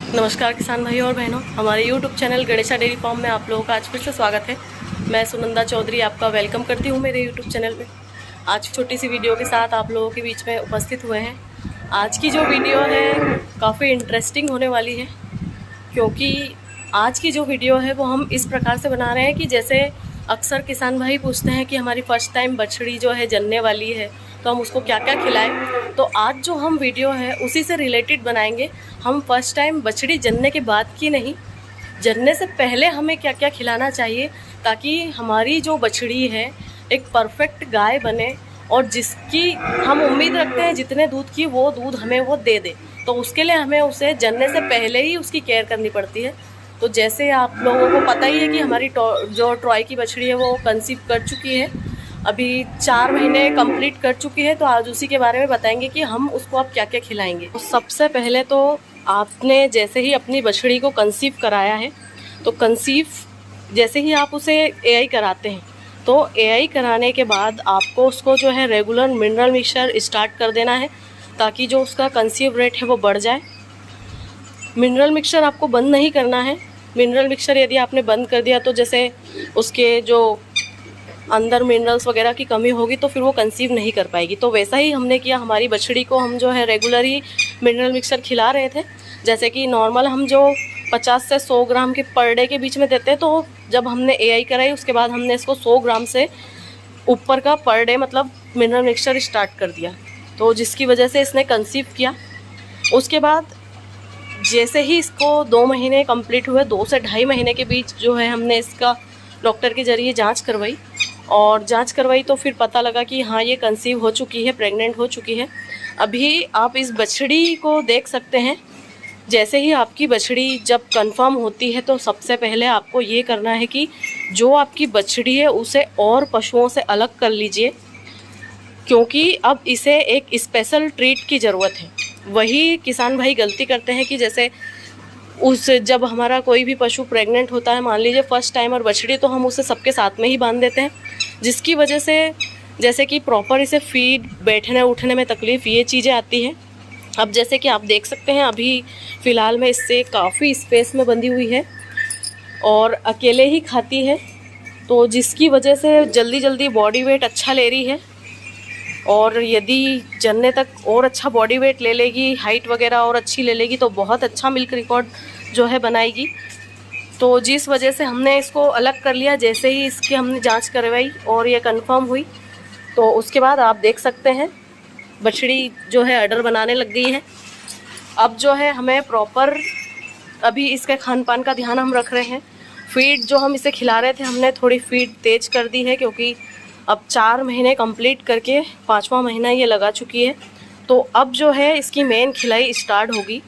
नमस्कार किसान भाइयों और बहनों, हमारे YouTube channel Ganesha dairy farm में आप लोगों का आज फिर से स्वागत है। मैं सुनंदा चौधरी आपका वेलकम करती हूँ मेरे YouTube चैनल पे। आज छोटी सी वीडियो के साथ आप लोगों के बीच में उपस्थित हुए हैं। आज की जो वीडियो है काफ़ी इंटरेस्टिंग होने वाली है, क्योंकि आज की जो वीडियो है वो हम इस प्रकार से बना रहे हैं कि जैसे अक्सर किसान भाई पूछते हैं कि हमारी फ़र्स्ट टाइम बछड़ी जो है जनने वाली है तो हम उसको क्या क्या खिलाएं। तो आज जो हम वीडियो है उसी से रिलेटेड बनाएंगे। हम फर्स्ट टाइम बछड़ी जनने के बाद की नहीं, जनने से पहले हमें क्या क्या खिलाना चाहिए ताकि हमारी जो बछड़ी है एक परफेक्ट गाय बने और जिसकी हम उम्मीद रखते हैं जितने दूध की वो दूध हमें वो दे दे। तो उसके लिए हमें उसे जनने से पहले ही उसकी केयर करनी पड़ती है। तो जैसे आप लोगों को पता ही है कि हमारी जो ट्रॉय की बछड़ी है वो कंसीव कर चुकी है, अभी 4 महीने कंप्लीट कर चुकी है। तो आज उसी के बारे में बताएंगे कि हम उसको अब क्या क्या खिलाएंगे। तो सबसे पहले तो आपने जैसे ही अपनी बछड़ी को कंसीव कराया है तो कंसीव जैसे ही आप उसे एआई कराते हैं तो एआई कराने के बाद आपको उसको जो है रेगुलर मिनरल मिक्सचर स्टार्ट कर देना है ताकि जो उसका कंसीव रेट है वो बढ़ जाए। मिनरल मिक्सचर आपको बंद नहीं करना है। मिनरल मिक्सचर यदि आपने बंद कर दिया तो जैसे उसके जो अंदर मिनरल्स वगैरह की कमी होगी तो फिर वो कंसीव नहीं कर पाएगी। तो वैसा ही हमने किया, हमारी बछड़ी को हम जो है रेगुलर ही मिनरल मिक्सचर खिला रहे थे। जैसे कि नॉर्मल हम जो 50 से 100 ग्राम के पर डे के बीच में देते हैं, तो जब हमने एआई कराई उसके बाद हमने इसको 100 ग्राम से ऊपर का पर डे मतलब मिनरल मिक्सचर स्टार्ट कर दिया, तो जिसकी वजह से इसने कंसीव किया। उसके बाद जैसे ही इसको 2 महीने कंप्लीट हुए, 2 से 2.5 महीने के बीच जो है हमने इसका डॉक्टर के ज़रिए जांच करवाई और जांच करवाई तो फिर पता लगा कि हाँ ये कंसीव हो चुकी है, प्रेग्नेंट हो चुकी है। अभी आप इस बछड़ी को देख सकते हैं। जैसे ही आपकी बछड़ी जब कंफर्म होती है तो सबसे पहले आपको ये करना है कि जो आपकी बछड़ी है उसे और पशुओं से अलग कर लीजिए, क्योंकि अब इसे एक स्पेशल ट्रीट की ज़रूरत है। वही किसान भाई गलती करते हैं कि जैसे जब हमारा कोई भी पशु प्रेग्नेंट होता है, मान लीजिए फर्स्ट टाइमर बछड़ी, तो हम उसे सबके साथ में ही बांध देते हैं, जिसकी वजह से जैसे कि प्रॉपर इसे फीड, बैठने उठने में तकलीफ़, ये चीज़ें आती हैं। अब जैसे कि आप देख सकते हैं अभी फ़िलहाल में इससे काफ़ी स्पेस में बंधी हुई है और अकेले ही खाती है, तो जिसकी वजह से जल्दी जल्दी बॉडी वेट अच्छा ले रही है। और यदि जनने तक और अच्छा बॉडी वेट ले लेगी, हाइट वगैरह और अच्छी ले लेगी, तो बहुत अच्छा मिल्क रिकॉर्ड जो है बनाएगी। तो जिस वजह से हमने इसको अलग कर लिया। जैसे ही इसकी हमने जांच करवाई और ये कंफर्म हुई तो उसके बाद आप देख सकते हैं बछड़ी जो है अडर बनाने लग गई है। अब जो है हमें प्रॉपर अभी इसके खान पान का ध्यान हम रख रहे हैं। फीड जो हम इसे खिला रहे थे हमने थोड़ी फीड तेज़ कर दी है, क्योंकि अब 4 महीने कंप्लीट करके 5वां महीना ये लगा चुकी है। तो अब जो है इसकी मेन खिलाई स्टार्ट होगी।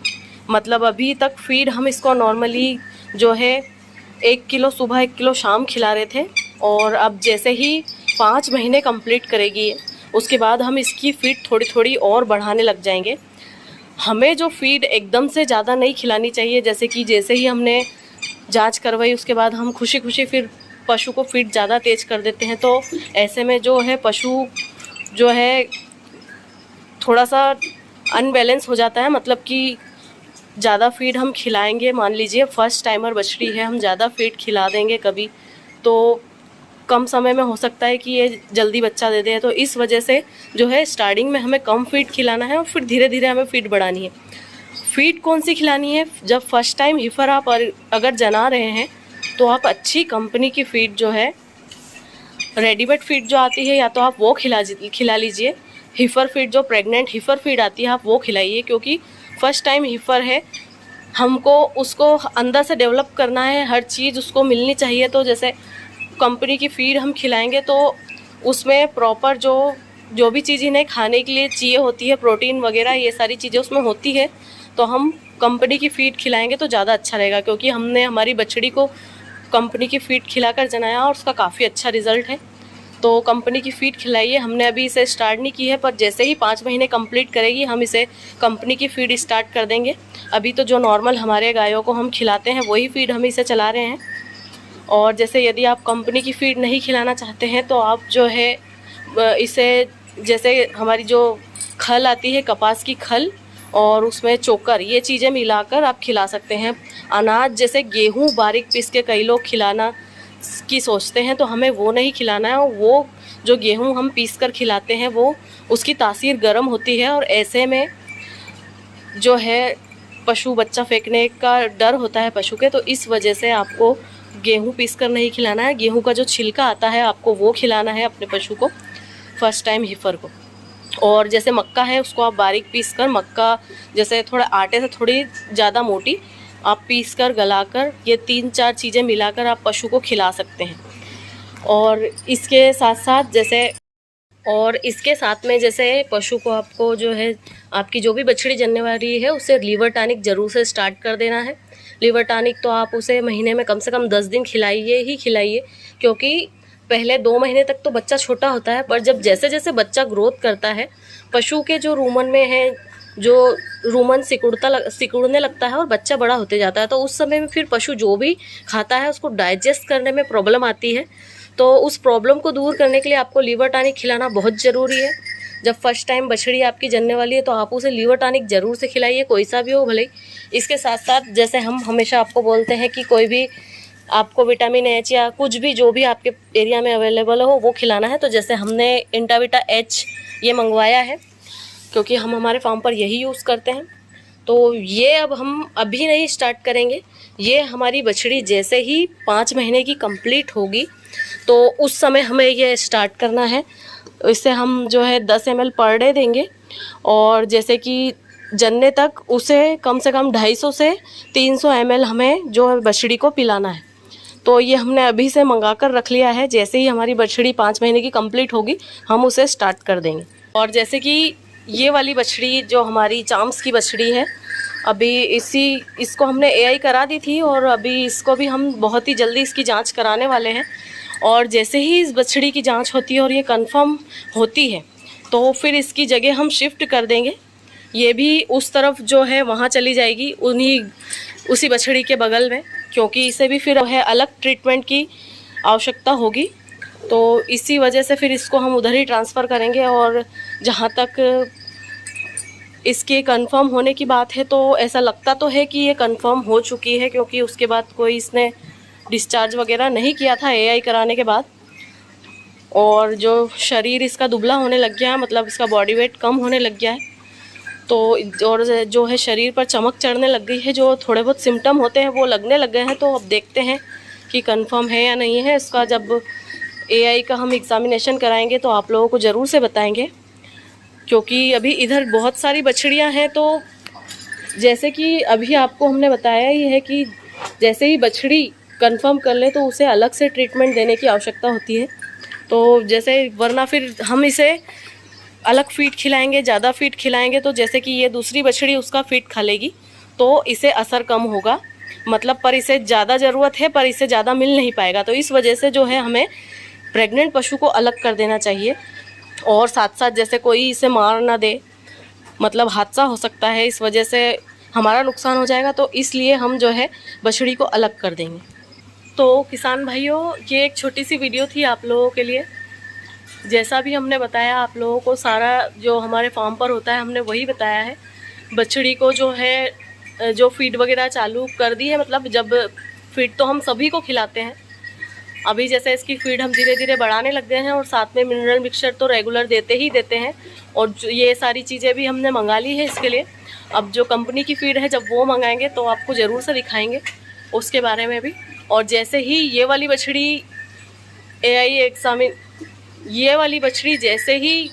मतलब अभी तक फीड हम इसको नॉर्मली जो है 1 किलो सुबह 1 किलो शाम खिला रहे थे, और अब जैसे ही 5 महीने कंप्लीट करेगी उसके बाद हम इसकी फीड थोड़ी थोड़ी और बढ़ाने लग जाएंगे। हमें जो फीड एकदम से ज़्यादा नहीं खिलानी चाहिए। जैसे ही हमने जांच करवाई उसके बाद हम खुशी खुशी फिर पशु को फीड ज़्यादा तेज़ कर देते हैं, तो ऐसे में जो है पशु जो है थोड़ा सा अनबैलेंस हो जाता है। मतलब कि ज़्यादा फीड हम खिलाएंगे, मान लीजिए फर्स्ट टाइमर बछड़ी है, हम ज़्यादा फीड खिला देंगे कभी तो कम समय में हो सकता है कि ये जल्दी बच्चा दे दे। तो इस वजह से जो है स्टार्टिंग में हमें कम फीड खिलाना है और फिर धीरे धीरे हमें फीड बढ़ानी है। फीड कौन सी खिलानी है? जब फर्स्ट टाइम हीफर आप अगर जना रहे हैं तो आप अच्छी कंपनी की फीड जो है, रेडीमेड फीड जो आती है, या तो आप वो खिला लीजिए। हीफर फीड जो प्रेग्नेंट हीफर फीड आती है आप वो खिलाइए, क्योंकि फर्स्ट टाइम हीफर है, हमको उसको अंदर से डेवलप करना है, हर चीज़ उसको मिलनी चाहिए। तो जैसे कंपनी की फीड हम खिलाएंगे तो उसमें प्रॉपर जो भी चीज़ इन्हें खाने के लिए चाहिए होती है, प्रोटीन वगैरह ये सारी चीज़ें उसमें होती है। तो हम कंपनी की फीड खिलाएंगे तो ज़्यादा अच्छा रहेगा, क्योंकि हमने हमारी बछड़ी को कंपनी की फीड खिलाकर जनाया और उसका काफ़ी अच्छा रिज़ल्ट है। तो कंपनी की फीड खिलाइए। हमने अभी इसे स्टार्ट नहीं की है, पर जैसे ही 5 महीने कंप्लीट करेगी हम इसे कंपनी की फीड स्टार्ट कर देंगे। अभी तो जो नॉर्मल हमारे गायों को हम खिलाते हैं वही फीड हम इसे चला रहे हैं। और जैसे यदि आप कंपनी की फीड नहीं खिलाना चाहते हैं तो आप जो है इसे, जैसे हमारी जो खल आती है कपास की खल, और उसमें चोकर, ये चीज़ें मिलाकर आप खिला सकते हैं। अनाज जैसे गेहूँ बारीक पीस के कई लोग खिलाना की सोचते हैं, तो हमें वो नहीं खिलाना है। वो जो गेहूँ हम पीस कर खिलाते हैं वो उसकी तासीर गर्म होती है, और ऐसे में जो है पशु बच्चा फेंकने का डर होता है पशु के, तो इस वजह से आपको गेहूँ पीस कर नहीं खिलाना है। गेहूँ का जो छिलका आता है आपको वो खिलाना है अपने पशु को, फर्स्ट टाइम हीफर को। और जैसे मक्का है उसको आप बारीक पीस कर, मक्का जैसे थोड़ा आटे से थोड़ी ज़्यादा मोटी आप पीस कर गलाकर, ये 3-4 चीज़ें मिलाकर आप पशु को खिला सकते हैं। और इसके साथ में जैसे पशु को आपको जो है आपकी जो भी बछड़ी जनने वाली है उसे लीवर टॉनिक ज़रूर से स्टार्ट कर देना है। लीवर टॉनिक तो आप उसे महीने में कम से कम 10 दिन खिलाइए, क्योंकि पहले 2 महीने तक तो बच्चा छोटा होता है, पर जब जैसे जैसे बच्चा ग्रोथ करता है पशु के जो रूमन में है, जो रूमन सिकुड़ने लगता है और बच्चा बड़ा होते जाता है, तो उस समय में फिर पशु जो भी खाता है उसको डाइजेस्ट करने में प्रॉब्लम आती है। तो उस प्रॉब्लम को दूर करने के लिए आपको लीवर टॉनिक खिलाना बहुत ज़रूरी है। जब फर्स्ट टाइम बछड़ी आपकी जनने वाली है तो आप उसे लीवर टॉनिक ज़रूर से खिलाइए, कोई सा भी हो भले। इसके साथ साथ जैसे हम हमेशा आपको बोलते हैं कि कोई भी आपको विटामिन एच या कुछ भी जो भी आपके एरिया में अवेलेबल हो वो खिलाना है। तो जैसे हमने इंटाविटा एच ये मंगवाया है, क्योंकि हम हमारे फार्म पर यही यूज़ करते हैं। तो ये अब हम अभी नहीं स्टार्ट करेंगे, ये हमारी बछड़ी जैसे ही 5 महीने की कंप्लीट होगी तो उस समय हमें ये स्टार्ट करना है। इससे हम जो है 10 ml पर डे देंगे, और जैसे कि जनने तक उसे कम से कम 250 से 300 ml हमें जो है बछड़ी को पिलाना है। तो ये हमने अभी से मंगा कर रख लिया है, जैसे ही हमारी बछड़ी 5 महीने की कंप्लीट होगी हम उसे स्टार्ट कर देंगे। और जैसे कि ये वाली बछड़ी जो हमारी चाम्स की बछड़ी है, अभी इसको हमने एआई करा दी थी, और अभी इसको भी हम बहुत ही जल्दी इसकी जांच कराने वाले हैं। और जैसे ही इस बछड़ी की जांच होती है और ये कंफर्म होती है तो फिर इसकी जगह हम शिफ्ट कर देंगे। ये भी उस तरफ जो है वहाँ चली जाएगी, उसी बछड़ी के बगल में, क्योंकि इसे भी फिर है अलग ट्रीटमेंट की आवश्यकता होगी। तो इसी वजह से फिर इसको हम उधर ही ट्रांसफ़र करेंगे। और जहाँ तक इसके कंफर्म होने की बात है तो ऐसा लगता तो है कि ये कंफर्म हो चुकी है, क्योंकि उसके बाद कोई इसने डिस्चार्ज वगैरह नहीं किया था एआई कराने के बाद। और जो शरीर इसका दुबला होने लग गया है, मतलब इसका बॉडी वेट कम होने लग गया है, तो और जो है शरीर पर चमक चढ़ने लग गई है, जो थोड़े बहुत सिम्टम होते हैं वो लगने लग गए हैं। तो अब देखते हैं कि कंफर्म है या नहीं है। इसका जब एआई का हम एग्ज़ामिनेशन कराएंगे तो आप लोगों को ज़रूर से बताएंगे, क्योंकि अभी इधर बहुत सारी बछड़ियां हैं। तो जैसे कि अभी आपको हमने बताया ही है कि जैसे ही बछड़ी कंफर्म कर ले तो उसे अलग से ट्रीटमेंट देने की आवश्यकता होती है। तो जैसे वरना फिर हम इसे अलग फीड खिलाएंगे, ज़्यादा फीड खिलाएंगे, तो जैसे कि ये दूसरी बछड़ी उसका फीड खा लेगी तो इसे असर कम होगा, मतलब पर इसे ज़्यादा ज़रूरत है पर इसे ज़्यादा मिल नहीं पाएगा। तो इस वजह से जो है हमें प्रेग्नेंट पशु को अलग कर देना चाहिए। और साथ साथ जैसे कोई इसे मार ना दे, मतलब हादसा हो सकता है, इस वजह से हमारा नुकसान हो जाएगा, तो इसलिए हम जो है बछड़ी को अलग कर देंगे। तो किसान भाइयों, ये एक छोटी सी वीडियो थी आप लोगों के लिए। जैसा भी हमने बताया आप लोगों को, सारा जो हमारे फार्म पर होता है हमने वही बताया है। बछड़ी को जो है जो फीड वगैरह चालू कर दी है, मतलब जब फीड तो हम सभी को खिलाते हैं। अभी जैसे इसकी फीड हम धीरे धीरे बढ़ाने लग गए हैं, और साथ में मिनरल मिक्सचर तो रेगुलर देते ही देते हैं। और ये सारी चीज़ें भी हमने मंगा ली है इसके लिए। अब जो कंपनी की फीड है जब वो मंगाएंगे तो आपको ज़रूर से दिखाएंगे उसके बारे में भी। और जैसे ही ये वाली बछड़ी ये वाली बछड़ी जैसे ही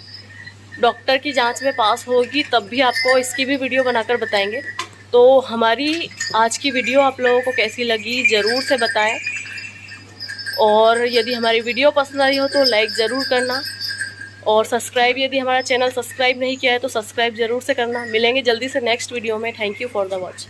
डॉक्टर की जांच में पास होगी तब भी आपको इसकी भी वीडियो बनाकर बताएंगे। तो हमारी आज की वीडियो आप लोगों को कैसी लगी ज़रूर से बताएं, और यदि हमारी वीडियो पसंद आई हो तो लाइक ज़रूर करना, और सब्सक्राइब, यदि हमारा चैनल सब्सक्राइब नहीं किया है तो सब्सक्राइब ज़रूर से करना। मिलेंगे जल्दी से नेक्स्ट वीडियो में। Thank you for the watch.